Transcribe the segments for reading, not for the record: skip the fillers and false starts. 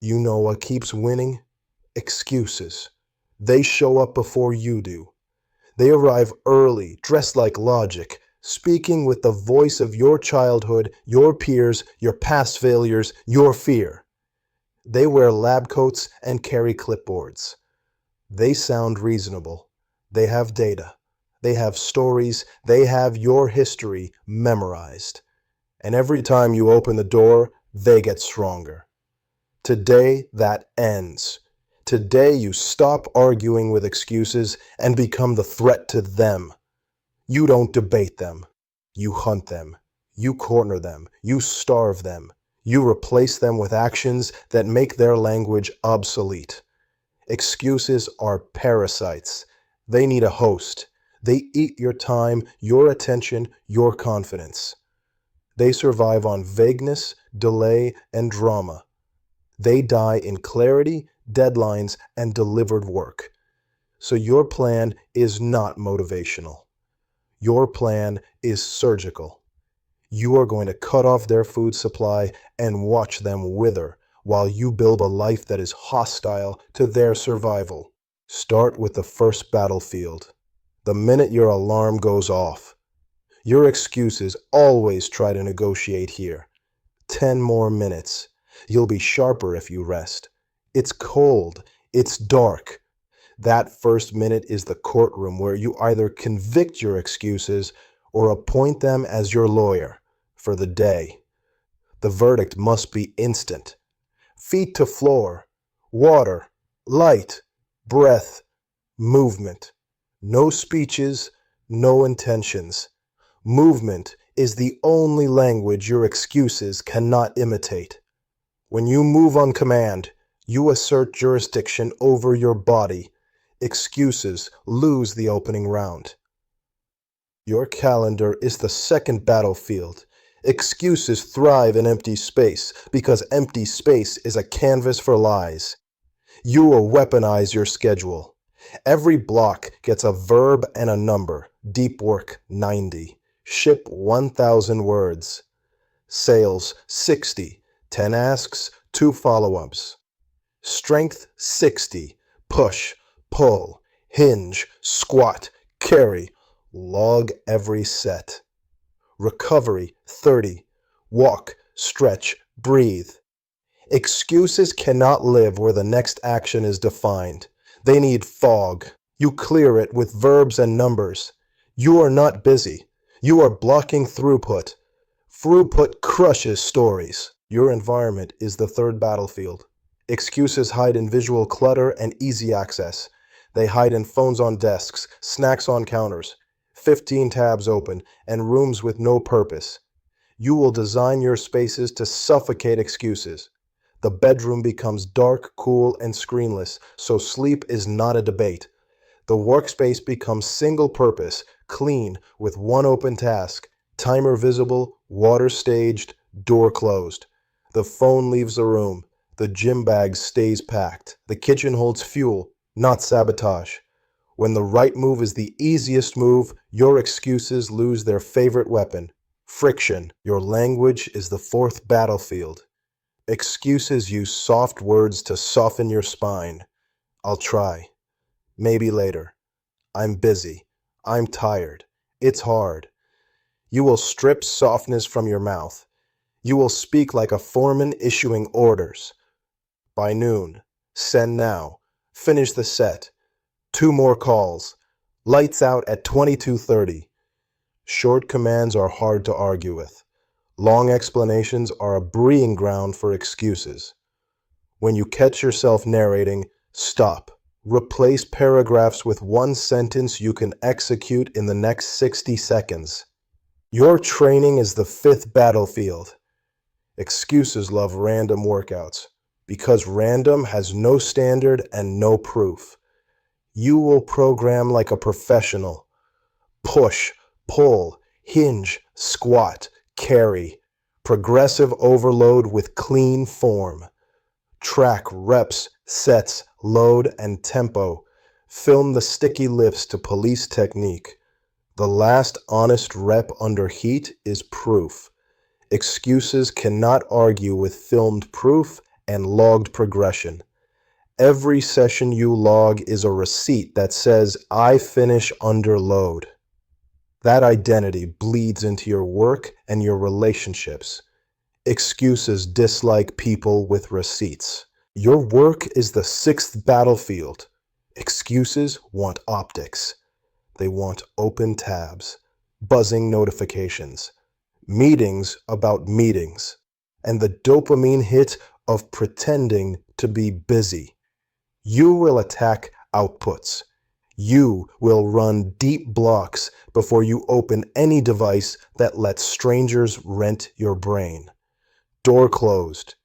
You know what keeps winning? Excuses. They show up before you do. They arrive early, dressed like logic, speaking with the voice of your childhood, your peers, your past failures, your fear. They wear lab coats and carry clipboards. They sound reasonable. They have data. They have stories. They have your history memorized. And every time you open the door, they get stronger. Today, that ends. Today, you stop arguing with excuses and become the threat to them. You don't debate them. You hunt them. You corner them. You starve them. You replace them with actions that make their language obsolete. Excuses are parasites. They need a host. They eat your time, your attention, your confidence. They survive on vagueness, delay, and drama. They die in clarity, deadlines, and delivered work. So your plan is not motivational. Your plan is surgical. You are going to cut off their food supply and watch them wither while you build a life that is hostile to their survival. Start with the first battlefield. The minute your alarm goes off. Your excuses always try to negotiate here. 10 more minutes. You'll be sharper if you rest. It's cold. It's dark. That first minute is the courtroom where you either convict your excuses or appoint them as your lawyer for the day. The verdict must be instant. Feet to floor, water, light, breath, movement. No speeches, no intentions. Movement is the only language your excuses cannot imitate. When you move on command, you assert jurisdiction over your body. Excuses lose the opening round. Your calendar is the second battlefield. Excuses thrive in empty space because empty space is a canvas for lies. You will weaponize your schedule. Every block gets a verb and a number. Deep work, 90. Ship 1,000 words. Sales, 60. 10 asks, 2 follow-ups. Strength, 60. Push, pull, hinge, squat, carry. Log every set. Recovery, 30. Walk, stretch, breathe. Excuses cannot live where the next action is defined. They need fog. You clear it with verbs and numbers. You are not busy. You are blocking throughput. Throughput crushes stories. Your environment is the third battlefield. Excuses hide in visual clutter and easy access. They hide in phones on desks, snacks on counters, 15 tabs open, and rooms with no purpose. You will design your spaces to suffocate excuses. The bedroom becomes dark, cool, and screenless, so sleep is not a debate. The workspace becomes single-purpose, clean, with one open task, timer visible, water staged, door closed. The phone leaves the room. The gym bag stays packed. The kitchen holds fuel, not sabotage. When the right move is the easiest move, your excuses lose their favorite weapon, friction. Your language is the fourth battlefield. Excuses use soft words to soften your spine. I'll try. Maybe later. I'm busy. I'm tired. It's hard. You will strip softness from your mouth. You will speak like a foreman issuing orders. By noon, send now. Finish the set. 2 more calls. Lights out at 22:30. Short commands are hard to argue with. Long explanations are a breeding ground for excuses. When you catch yourself narrating, stop. Replace paragraphs with one sentence you can execute in the next 60 seconds. Your training is the fifth battlefield. Excuses love random workouts because random has no standard and no proof. You will program like a professional. Push, pull, hinge, squat, carry. Progressive overload with clean form. Track reps, sets, load, and tempo. Film the sticky lifts to police technique. The last honest rep under heat is proof. Excuses cannot argue with filmed proof and logged progression. Every session you log is a receipt that says, "I finish under load." That identity bleeds into your work and your relationships. Excuses dislike people with receipts. Your work is the sixth battlefield. Excuses want optics. They want open tabs, buzzing notifications, meetings about meetings, and the dopamine hit of pretending to be busy. You will attack outputs. You will run deep blocks before you open any device that lets strangers rent your brain. Door closed.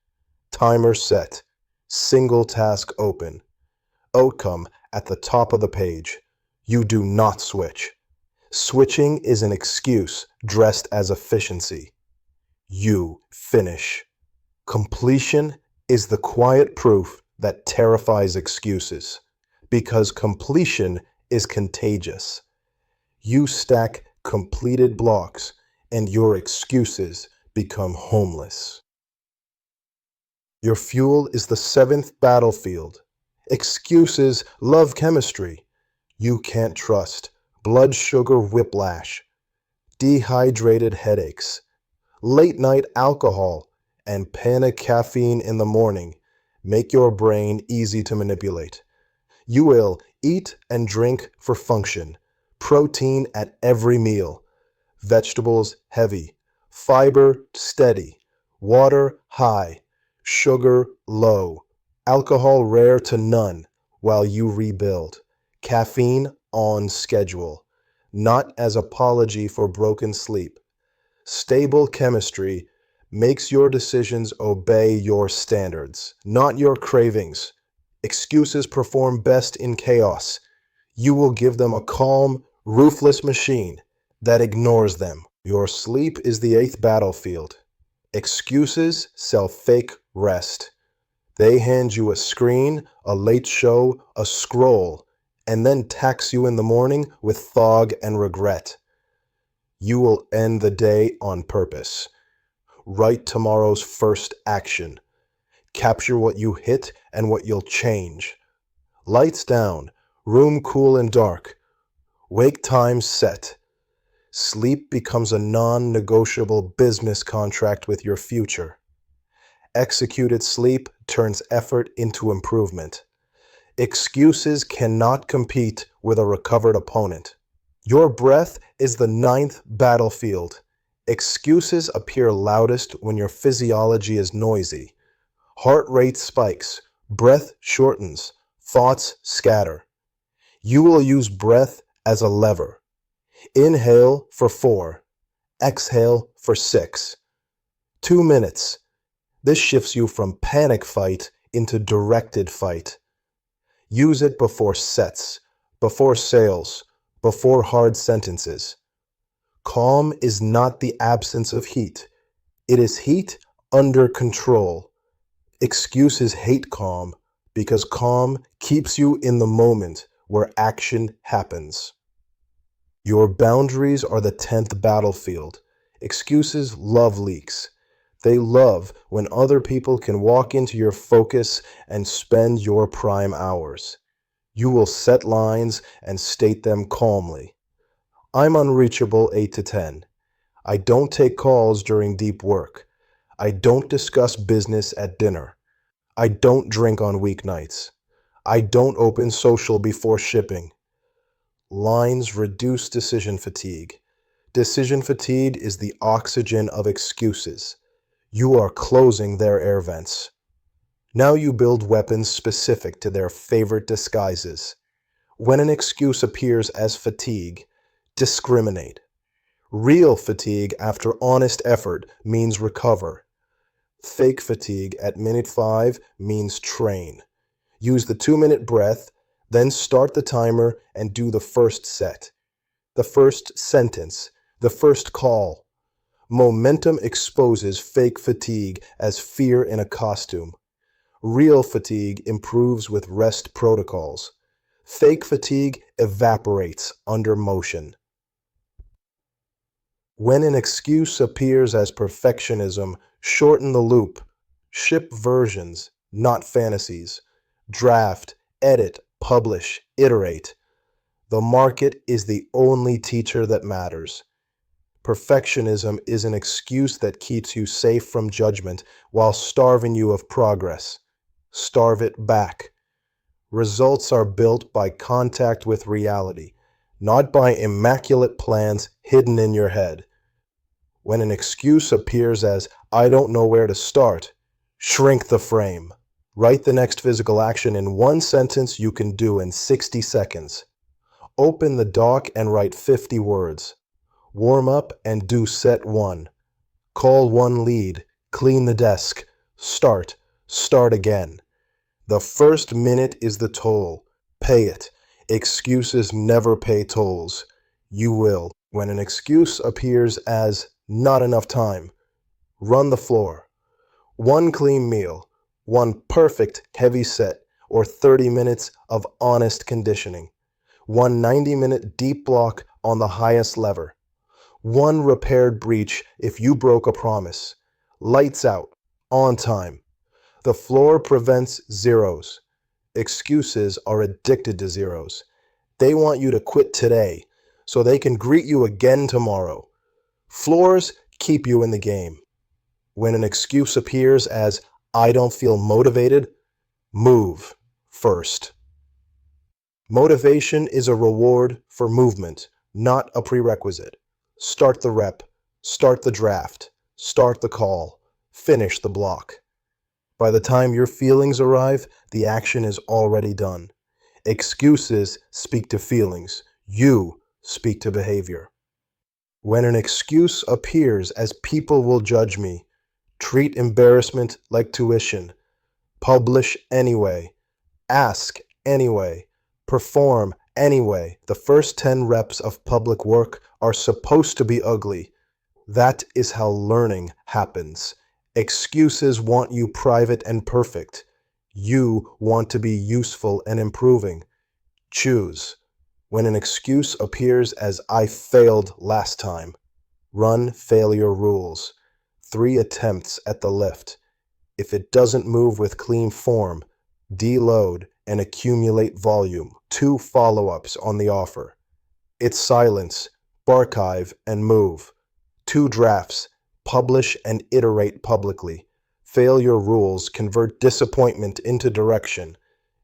Timer set. Single task open. Outcome at the top of the page. You do not switch. Switching is an excuse dressed as efficiency. You finish. Completion is the quiet proof that terrifies excuses, because completion is contagious. You stack completed blocks, and your excuses become homeless. Your fuel is the seventh battlefield. Excuses love chemistry. You can't trust. Blood sugar whiplash. Dehydrated headaches. Late night alcohol and panic caffeine in the morning make your brain easy to manipulate. You will eat and drink for function. Protein at every meal. Vegetables heavy. Fiber steady. Water high. Sugar low. Alcohol rare to none while you rebuild. Caffeine on schedule. Not as apology for broken sleep. Stable chemistry makes your decisions obey your standards, not your cravings. Excuses perform best in chaos. You will give them a calm, ruthless machine that ignores them. Your sleep is the eighth battlefield. Excuses sell fake rest. They hand you a screen, a late show, a scroll, and then tax you in the morning with fog and regret. You will end the day on purpose. Write tomorrow's first action. Capture what you hit and what you'll change. Lights down, room cool and dark. Wake time set. Sleep becomes a non-negotiable business contract with your future. Executed sleep turns effort into improvement. Excuses cannot compete with a recovered opponent. Your breath is the ninth battlefield. Excuses appear loudest when your physiology is noisy. Heart rate spikes, breath shortens, thoughts scatter. You will use breath as a lever. Inhale for 4, exhale for 6. 2 minutes. This shifts you from panic fight into directed fight. Use it before sets, before sales, before hard sentences. Calm is not the absence of heat. It is heat under control. Excuses hate calm because calm keeps you in the moment where action happens. Your boundaries are the 10th battlefield. Excuses love leaks. They love when other people can walk into your focus and spend your prime hours. You will set lines and state them calmly. I'm unreachable 8 to 10. I don't take calls during deep work. I don't discuss business at dinner. I don't drink on weeknights. I don't open social before shipping. Lines reduce decision fatigue. Decision fatigue is the oxygen of excuses. You are closing their air vents. Now you build weapons specific to their favorite disguises. When an excuse appears as fatigue, discriminate. Real fatigue after honest effort means recover. Fake fatigue at minute 5 means train. Use the 2-minute breath, then start the timer and do the first set, the first sentence, the first call. Momentum exposes fake fatigue as fear in a costume. Real fatigue improves with rest protocols. Fake fatigue evaporates under motion. When an excuse appears as perfectionism, shorten the loop. Ship versions, not fantasies. Draft, edit, publish, iterate. The market is the only teacher that matters. Perfectionism is an excuse that keeps you safe from judgment while starving you of progress. Starve it back. Results are built by contact with reality, not by immaculate plans hidden in your head. When an excuse appears as, "I don't know where to start," shrink the frame. Write the next physical action in one sentence you can do in 60 seconds. Open the doc and write 50 words. Warm up and do set 1. Call one lead, clean the desk, start again. The first minute is the toll. Pay it. Excuses never pay tolls. You will. When an excuse appears as not enough time, run the floor. One clean meal, one perfect heavy set, or 30 minutes of honest conditioning. One 90-minute deep block on the highest lever. One repaired breach if you broke a promise. Lights out, on time. The floor prevents zeros. Excuses are addicted to zeros. They want you to quit today so they can greet you again tomorrow. Floors keep you in the game. When an excuse appears as, "I don't feel motivated," move first. Motivation is a reward for movement, not a prerequisite. Start the rep, start the draft, start the call, finish the block. By the time your feelings arrive, the action is already done. Excuses speak to feelings. You speak to behavior. When an excuse appears as, "People will judge me," treat embarrassment like tuition. Publish anyway. Ask anyway. Perform anyway. The first 10 reps of public work are supposed to be ugly. That is how learning happens. Excuses want you private and perfect. You want to be useful and improving. Choose. When an excuse appears as, "I failed last time," run failure rules. 3 attempts at the lift. If it doesn't move with clean form, deload and accumulate volume. 2 follow-ups on the offer. It's silence, archive, and move. 2 drafts, publish and iterate publicly. Failure rules convert disappointment into direction.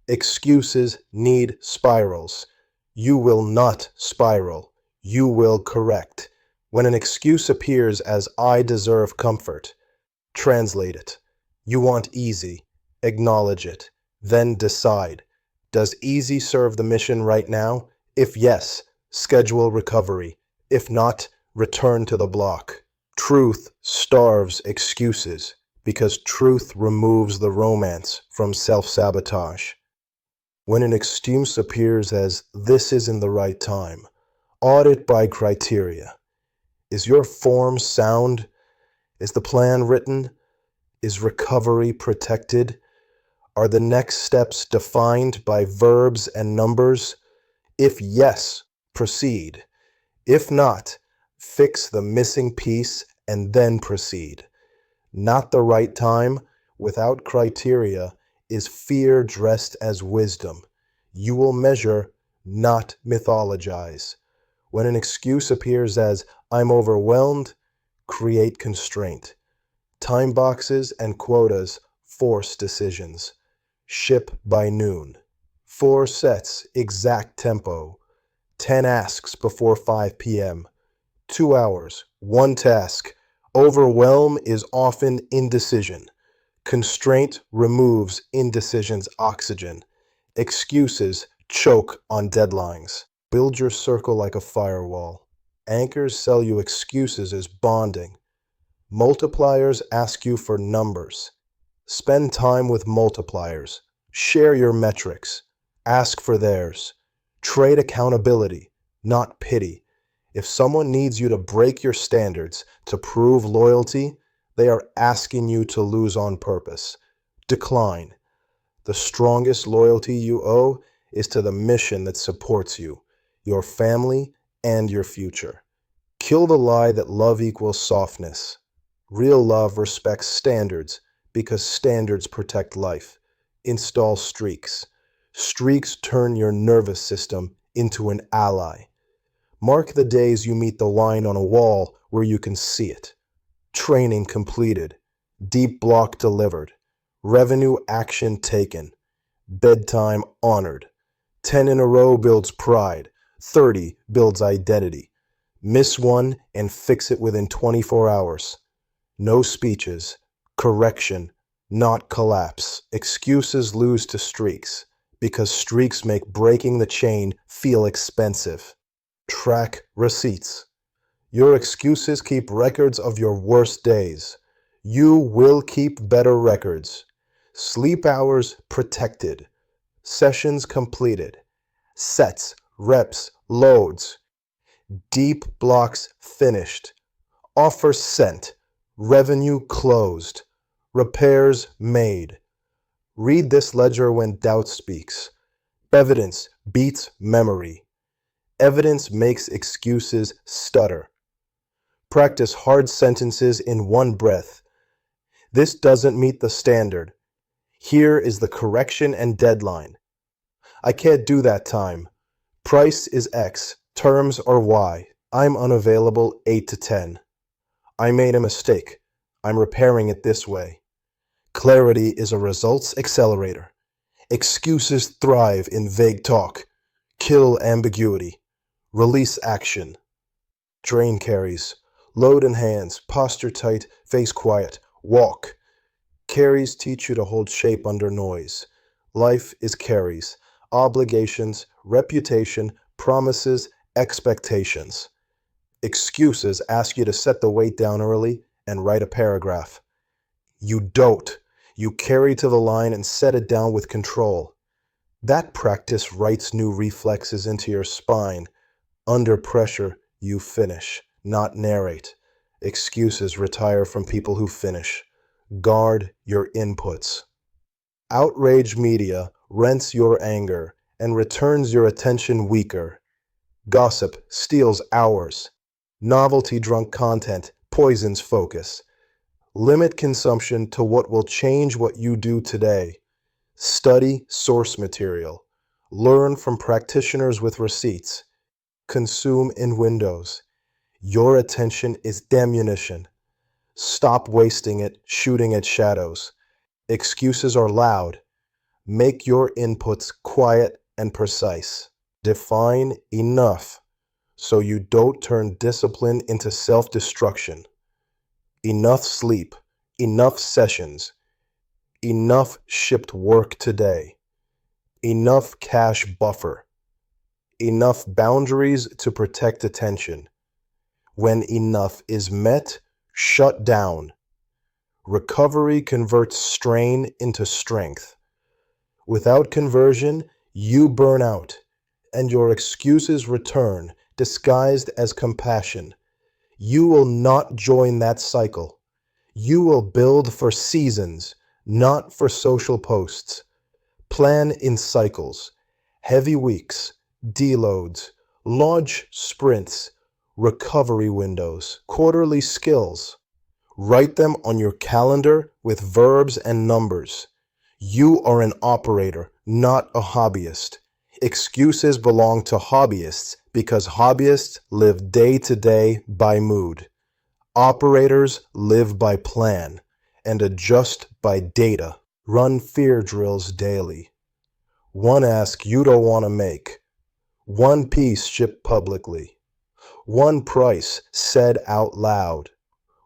Excuses need spirals. You will not spiral. You will correct. When an excuse appears as, "I deserve comfort," translate it. You want easy. Acknowledge it. Then decide. Does easy serve the mission right now? If yes, schedule recovery. If not, return to the block. Truth starves excuses because truth removes the romance from self-sabotage. When an excuse appears as, "This isn't the right time," audit by criteria. Is your form sound? Is the plan written? Is recovery protected? Are the next steps defined by verbs and numbers? If yes, proceed. If not, fix the missing piece and then proceed. Not the right time, without criteria, is fear dressed as wisdom. You will measure, not mythologize. When an excuse appears as, "I'm overwhelmed," create constraint. Time boxes and quotas force decisions. Ship by noon. 4 sets, exact tempo. 10 asks before 5 p.m. 2 hours, 1 task. Overwhelm is often indecision. Constraint removes indecision's oxygen. Excuses choke on deadlines. Build your circle like a firewall. Anchors sell you excuses as bonding. Multipliers ask you for numbers. Spend time with multipliers. Share your metrics. Ask for theirs. Trade accountability, not pity. If someone needs you to break your standards to prove loyalty, they are asking you to lose on purpose. Decline. The strongest loyalty you owe is to the mission that supports you, your family, and your future. Kill the lie that love equals softness. Real love respects standards because standards protect life. Install streaks. Streaks turn your nervous system into an ally. Mark the days you meet the line on a wall where you can see it. Training completed. Deep block delivered. Revenue action taken. Bedtime honored. 10 in a row builds pride. 30 builds identity. Miss one and fix it within 24 hours. No speeches. Correction, not collapse. Excuses lose to streaks because streaks make breaking the chain feel expensive. Track receipts. Your excuses keep records of your worst days. You will keep better records. Sleep hours protected. Sessions completed. Sets, reps, loads. Deep blocks finished. Offer sent. Revenue closed. Repairs made. Read this ledger when doubt speaks. Evidence beats memory. Evidence makes excuses stutter. Practice hard sentences in one breath. This doesn't meet the standard. Here is the correction and deadline. I can't do that time. Price is X. Terms are Y. I'm unavailable 8 to 10. I made a mistake. I'm repairing it this way. Clarity is a results accelerator. Excuses thrive in vague talk. Kill ambiguity. Release action. Drain carries. Load in hands. Posture tight. Face quiet. Walk. Carries teach you to hold shape under noise. Life is carries. Obligations, reputation, promises, expectations. Excuses ask you to set the weight down early and write a paragraph. You don't. You carry to the line and set it down with control. That practice writes new reflexes into your spine. Under pressure, you finish, not narrate. Excuses retire from people who finish. Guard your inputs. Outrage media rents your anger and returns your attention weaker. Gossip steals hours. Novelty-drunk content poisons focus. Limit consumption to what will change what you do today. Study source material. Learn from practitioners with receipts. Consume in windows. Your attention is ammunition. Stop wasting it shooting at shadows. Excuses are loud. Make your inputs quiet and precise. Define enough so you don't turn discipline into self-destruction. Enough sleep, enough sessions, enough shipped work today, enough cash buffer, enough boundaries to protect attention. When enough is met, shut down. Recovery converts strain into strength. Without conversion, you burn out, and your excuses return, disguised as compassion. You will not join that cycle. You will build for seasons, not for social posts. Plan in cycles, heavy weeks, deloads, launch sprints, recovery windows, quarterly skills. Write them on your calendar with verbs and numbers. You are an operator, not a hobbyist. Excuses belong to hobbyists because hobbyists live day to day by mood. Operators live by plan and adjust by data. Run fear drills daily. One ask you don't want to make. One piece shipped publicly. One price said out loud.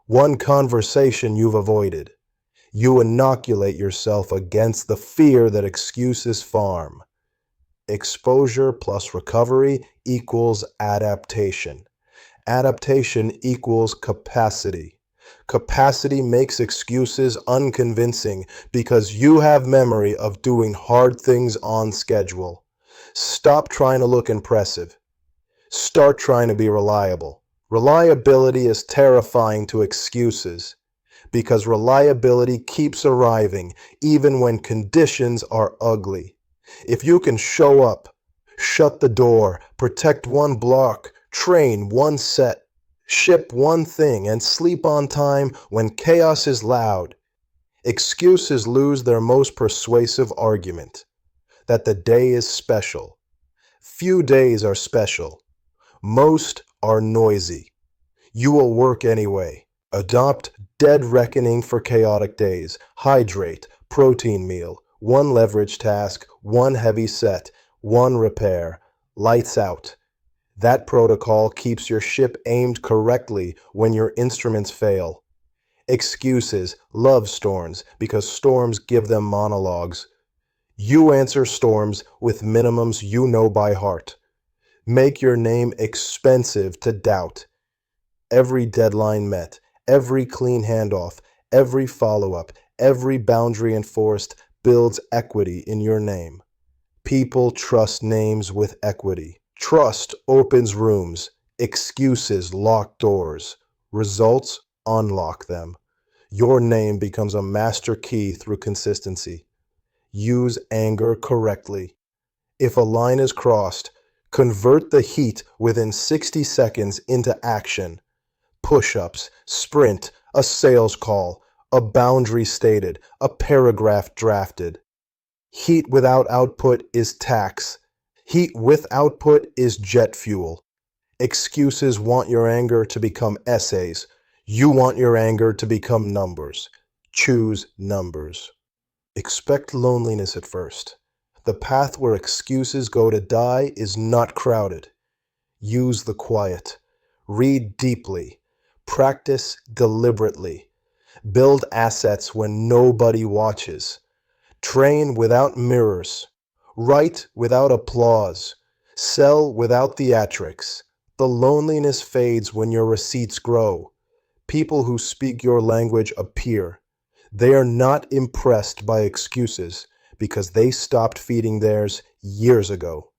One conversation you've avoided. You inoculate yourself against the fear that excuses farm. Exposure plus recovery equals adaptation. Adaptation equals capacity. Capacity makes excuses unconvincing because you have memory of doing hard things on schedule. Stop trying to look impressive. Start trying to be reliable. Reliability is terrifying to excuses because reliability keeps arriving even when conditions are ugly. If you can show up, shut the door, protect one block, train one set, ship one thing, and sleep on time when chaos is loud, Excuses lose their most persuasive argument, that the day is special. Few days are special. Most are noisy. You will work anyway. Adopt dead reckoning for chaotic days. Hydrate, protein meal, one leverage task, one heavy set, one repair. Lights out. That protocol keeps your ship aimed correctly when your instruments fail. Excuses love storms because storms give them monologues. You answer storms with minimums you know by heart. Make your name expensive to doubt. Every deadline met, every clean handoff, every follow-up, every boundary enforced builds equity in your name. People trust names with equity. Trust opens rooms. Excuses lock doors. Results unlock them. Your name becomes a master key through consistency. Use anger correctly. If a line is crossed, convert the heat within 60 seconds into action. Push-ups, sprint, a sales call, a boundary stated, a paragraph drafted. Heat without output is tax. Heat with output is jet fuel. Excuses want your anger to become essays. You want your anger to become numbers. Choose numbers. Expect loneliness at first. The path where excuses go to die is not crowded. Use the quiet. Read deeply. Practice deliberately. Build assets when nobody watches. Train without mirrors. Write without applause. Sell without theatrics. The loneliness fades when your receipts grow. People who speak your language appear. They are not impressed by excuses because they stopped feeding theirs years ago.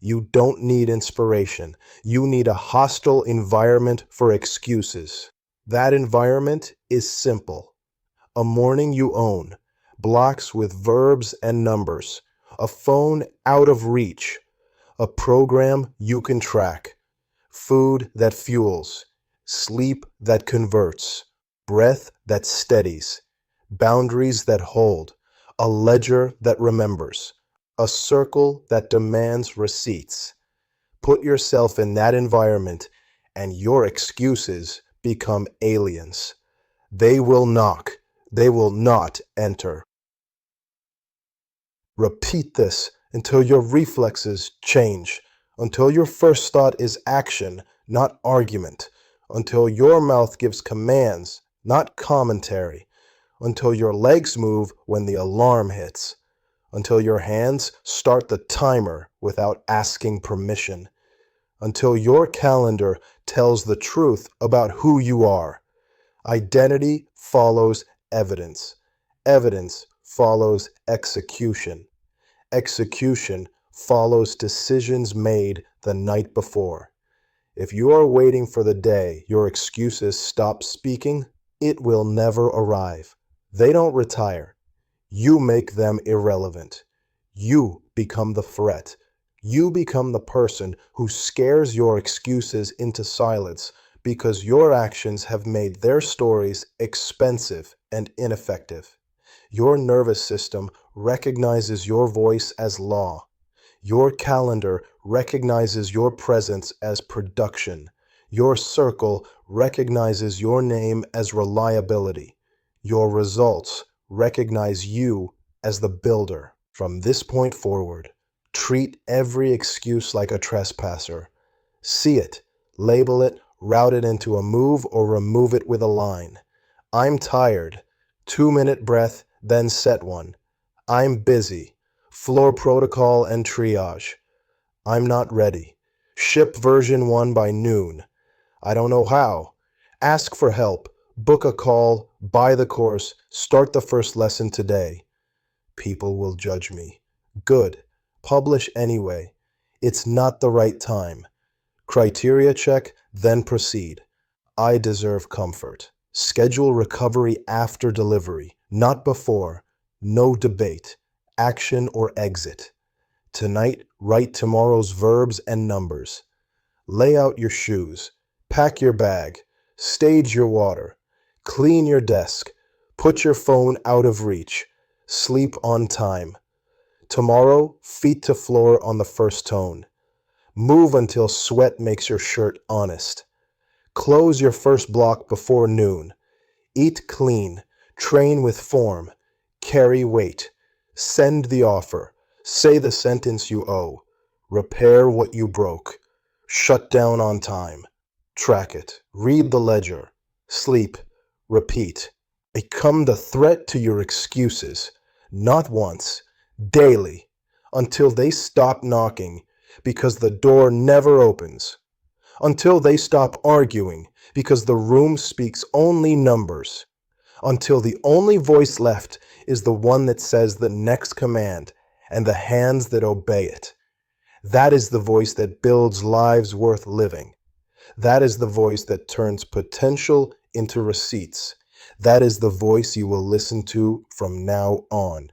You don't need inspiration. You need a hostile environment for excuses. That environment is simple. A morning you own, blocks with verbs and numbers, a phone out of reach, a program you can track, food that fuels, sleep that converts, breath that steadies, boundaries that hold, a ledger that remembers, a circle that demands receipts. Put yourself in that environment and your excuses become aliens. They will knock. They will not enter. Repeat this until your reflexes change, until your first thought is action, not argument, until your mouth gives commands, not commentary, until your legs move when the alarm hits, until your hands start the timer without asking permission, until your calendar tells the truth about who you are. Identity follows evidence. Evidence follows execution. Execution follows decisions made the night before. If you are waiting for the day your excuses stop speaking, it will never arrive. They don't retire. You make them irrelevant. You become the threat. You become the person who scares your excuses into silence because your actions have made their stories expensive and ineffective. Your nervous system recognizes your voice as law. Your calendar recognizes your presence as production. Your circle recognizes your name as reliability. Your results recognize you as the builder. From this point forward, treat every excuse like a trespasser. See it, label it, route it into a move, or remove it with a line. I'm tired. 2-minute breath, then set one. I'm busy. Floor protocol and triage. I'm not ready. Ship version 1 by noon. I don't know how. Ask for help. Book a call. Buy the course. Start the first lesson today. People will judge me. Good. Publish anyway. It's not the right time. Criteria check, then proceed. I deserve comfort. Schedule recovery after delivery, not before. No debate. Action or exit. Tonight, write tomorrow's verbs and numbers. Lay out your shoes. Pack your bag. Stage your water. Clean your desk. Put your phone out of reach. Sleep on time. Tomorrow, feet to floor on the first tone. Move until sweat makes your shirt honest. Close your first block before noon. Eat clean. Train with form. Carry weight. Send the offer. Say the sentence you owe. Repair what you broke. Shut down on time. Track it. Read the ledger. Sleep. Repeat. Become the threat to your excuses. Not once. Daily. Until they stop knocking because the door never opens. Until they stop arguing because the room speaks only numbers. Until the only voice left is the one that says the next command and the hands that obey it. That is the voice that builds lives worth living. That is the voice that turns potential into receipts. That is the voice you will listen to from now on.